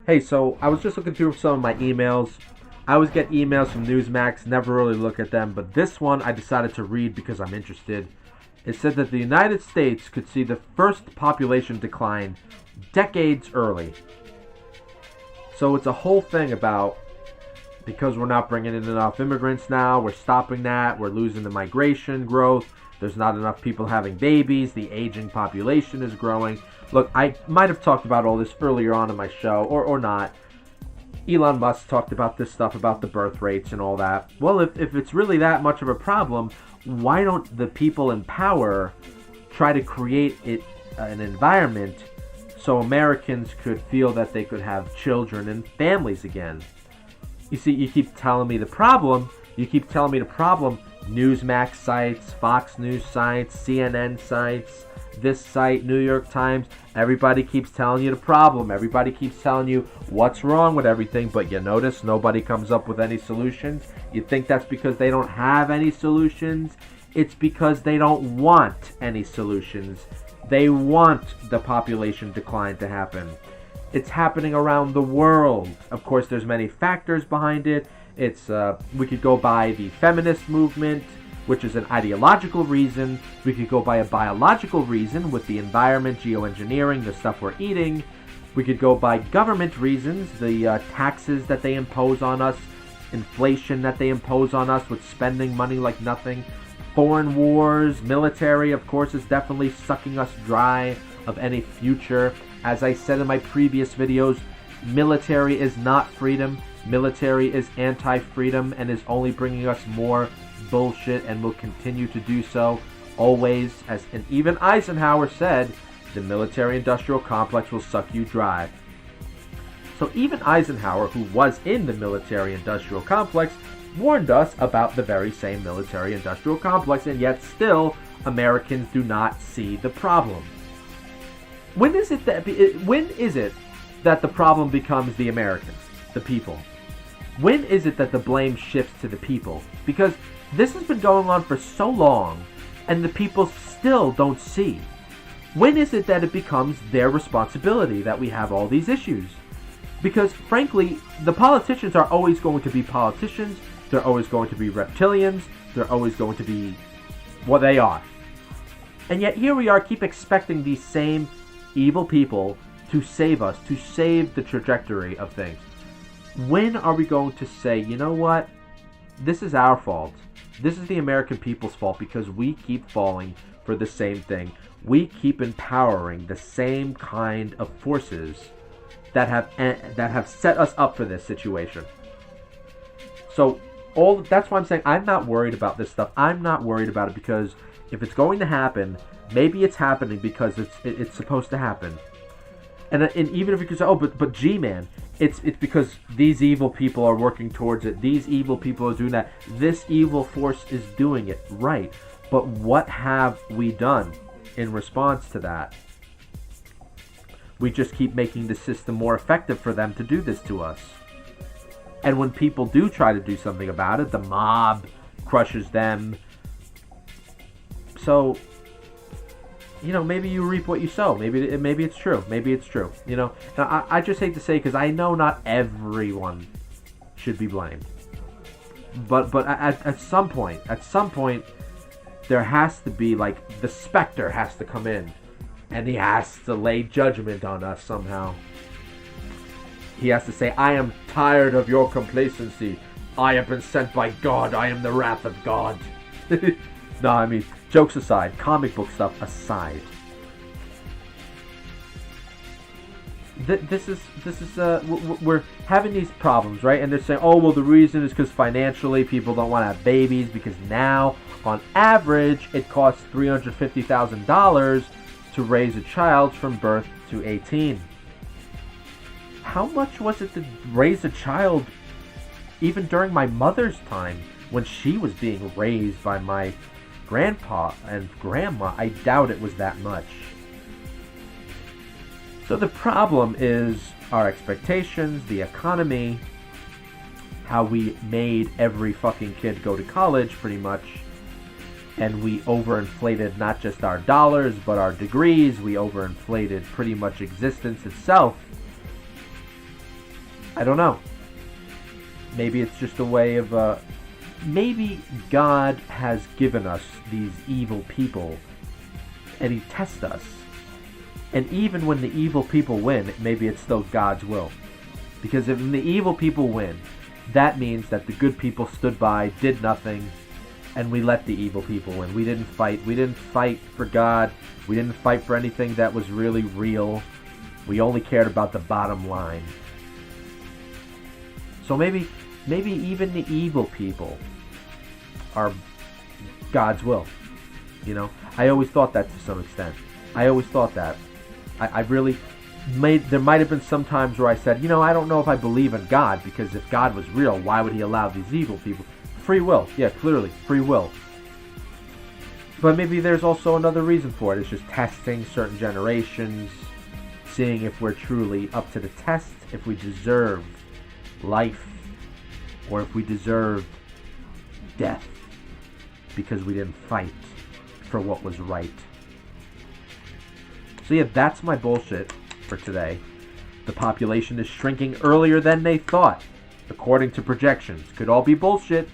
Hey, so I was just looking through some of my emails. I always get emails from Newsmax, never really look at them, but this one I decided to read because I'm interested. It said that the United States could see the first population decline decades early. So it's a whole thing about because we're not bringing in enough immigrants now, we're stopping that, we're losing the migration growth, there's not enough people having babies, the aging population is growing. Look, I might have talked about all this earlier on in my show, or not. Elon Musk talked about this stuff about the birth rates and all that. Well, if it's really that much of a problem, why don't the people in power try to create an environment so Americans could feel that they could have children and families again? You see, you keep telling me the problem. Newsmax sites, Fox News sites, CNN sites, this site, New York Times. Everybody keeps telling you the problem. Everybody keeps telling you what's wrong with everything. But you notice nobody comes up with any solutions. You think that's because they don't have any solutions? It's because they don't want any solutions. They want the population decline to happen. It's happening around the world. Of course, there's many factors behind it. We could go by the feminist movement, which is an ideological reason. We could go by a biological reason with the environment, geoengineering, the stuff we're eating. We could go by government reasons, the taxes that they impose on us, inflation that they impose on us with spending money like nothing. Foreign wars, military, of course, is definitely sucking us dry of any future. As I said in my previous videos, military is not freedom. Military is anti-freedom and is only bringing us more bullshit and will continue to do so always. And even Eisenhower said, the military-industrial complex will suck you dry. So even Eisenhower, who was in the military-industrial complex, warned us about the very same military-industrial complex, and yet still Americans do not see the problem. When is it that the problem becomes the Americans, the people? When is it that the blame shifts to the people? Because this has been going on for so long, and the people still don't see. When is it that it becomes their responsibility that we have all these issues? Because, frankly, the politicians are always going to be politicians, they're always going to be reptilians, they're always going to be what they are. And yet here we are, keep expecting these same evil people to save us, to save the trajectory of things. When are we going to say, you know what, this is our fault. This is the American people's fault because we keep falling for the same thing. We keep empowering the same kind of forces that have set us up for this situation. So that's why I'm saying I'm not worried about this stuff. I'm not worried about it because if it's going to happen, maybe it's happening because it's supposed to happen. And even if you could say, oh, but gee, man, it's because these evil people are working towards it. These evil people are doing that. This evil force is doing it, right? But what have we done in response to that? We just keep making the system more effective for them to do this to us. And when people do try to do something about it, the mob crushes them. So, you know, maybe you reap what you sow. Maybe it's true. Maybe it's true. You know, and I just hate to say, because I know not everyone should be blamed. But at some point, there has to be, like, the specter has to come in, and he has to lay judgment on us somehow. He has to say, I am tired of your complacency. I have been sent by God. I am the wrath of God. No, I mean, jokes aside, comic book stuff aside. We're having these problems, right? And they're saying, oh, well, the reason is because financially people don't want to have babies because now, on average, it costs $350,000 to raise a child from birth to 18. How much was it to raise a child even during my mother's time when she was being raised by my grandpa and grandma? I doubt it was that much. So the problem is our expectations, the economy, how we made every fucking kid go to college pretty much, and we overinflated not just our dollars but our degrees. We overinflated pretty much existence itself. I don't know. Maybe it's just a way of, maybe God has given us these evil people and he tests us. And even when the evil people win, maybe it's still God's will. Because if the evil people win, that means that the good people stood by, did nothing, and we let the evil people win. We didn't fight. We didn't fight for God. We didn't fight for anything that was really real. We only cared about the bottom line. So maybe even the evil people are God's will. You know, I always thought that to some extent. I always thought that. I really there might have been some times where I said, you know, I don't know if I believe in God, because if God was real, why would he allow these evil people? Free will. Yeah, clearly, free will. But maybe there's also another reason for it. It's just testing certain generations, seeing if we're truly up to the test, if we deserve life, or if we deserve death because we didn't fight for what was right. So yeah, that's my bullshit for today. The population is shrinking earlier than they thought, according to projections. Could all be bullshit,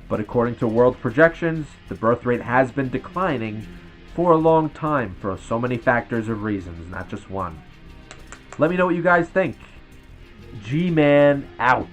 but according to world projections, the birth rate has been declining for a long time for so many factors of reasons, not just one. Let me know what you guys think. G-Man out.